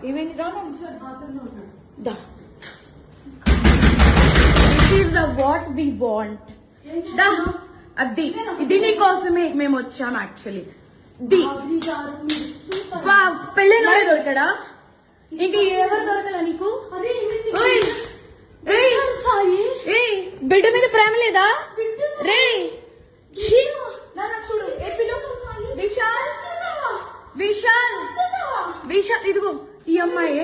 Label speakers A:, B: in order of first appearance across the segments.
A: ఏమైంది రా దా this is the what we want దా అది ఇది నీకోసమే మేము వచ్చాం యాక్చువల్లీ పెళ్ళైనోడే దొరకడా ఇంక ఎవరు దొరకలా నీకు బిడ్డ మీద ప్రేమ లేదా రే చూడు విశాల్ విశాల్ విశాల్ ఇదిగో ఈ అమ్మాయి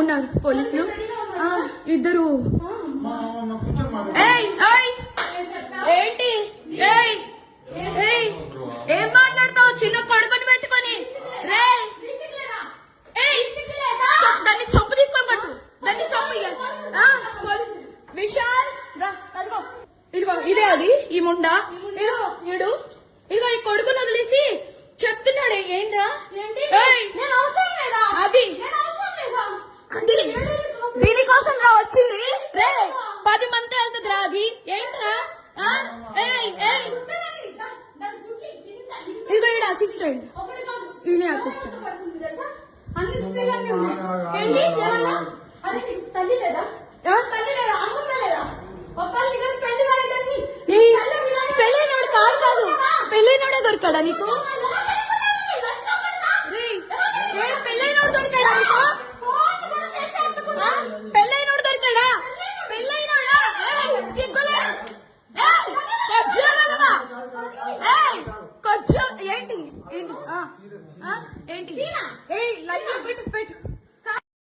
A: ఉన్నారు పోలీసులు ఇద్దరు ఏంటి ఏం మాట్లాడతావు చిన్న కొడుకుని పెట్టుకొని రే దాన్ని చంపు తీసుకోబట్టు దాన్ని చంపు విశాల్ ఇదిగో ఇదే అది ఈ ముండా ఇదిగో ఈ కొడుకుని వదిలేసి చెప్తున్నాడే ఏంట్రా అది దీనికోసం రా వచ్చింది రే 10 మంది వెళ్తుంది రా అది ఏంట్రా ఇదిగో ఈడ అసిస్టెంట్ ఈయన అసిస్టెంట్ పెళ్ళైనోడు కాదు పెళ్ళైనోడే దొరకడా నీకు